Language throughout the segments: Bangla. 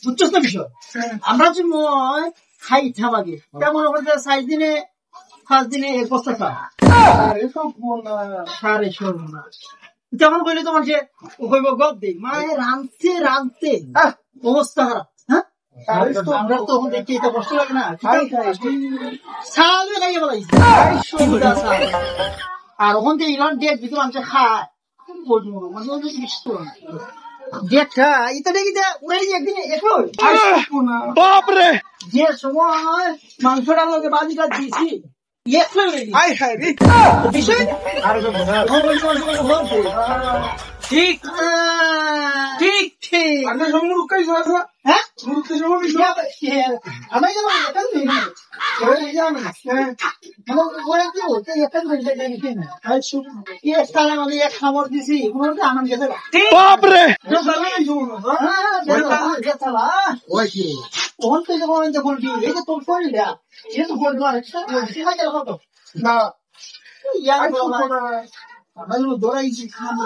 বুঝছস না বিষয় আমরা যে মই খাই থামাগে তেমন হচ্ছে 5 দিনে 1 বস্তা খা আরে সব না সারে সব না যেমন কইলে তোমার যে কইব গদ দে মায়ে রাঁধতে অবস্থা খারাপ হ্যাঁ আমরা তো এখন দেখি এটা কষ্ট লাগে না সালে খাইয়ে বলাইছে আর ওখান থেকে ইরান ডেট ভিতরে মানুষ খায় মানে ডেট খায় এটা দেখি উড়াই একদিন বাপরে যে সময় মাংসটা আমাকে বাজিটা দিয়েছি ঠিক ঠিক ঠিক হ্যাঁ আমি খাবার দিছি আনন্দ গেছে ওখান থেকে বলবি এই যে তোর শরীরটা এটা তো বলবো না দৌড়াইছি খাবো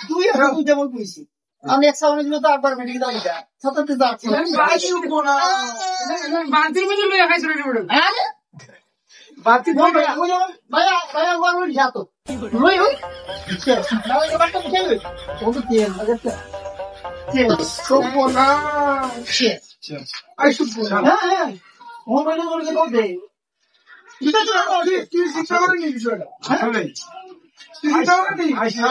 তুই যেমন কইছি আমি 1 সাউন্ড দিলে তো একবার মেডিকেল দাও এটা সততে যাচ্ছে বাতিল মধ্যে লয়ে খাইছ রে বড় আরে বাতিল ভাইয়া ভাইয়া গরম যাত লই হই না ওই বাটটা মুছে লই ও তো তেল আগেটা তেল সোপনা আই সুপনা হ্যাঁ ও বলে দে এটা তো কি শিক্ষা করে নি বিষয়টা হ্যাঁ শিক্ষা করে নি আচ্ছা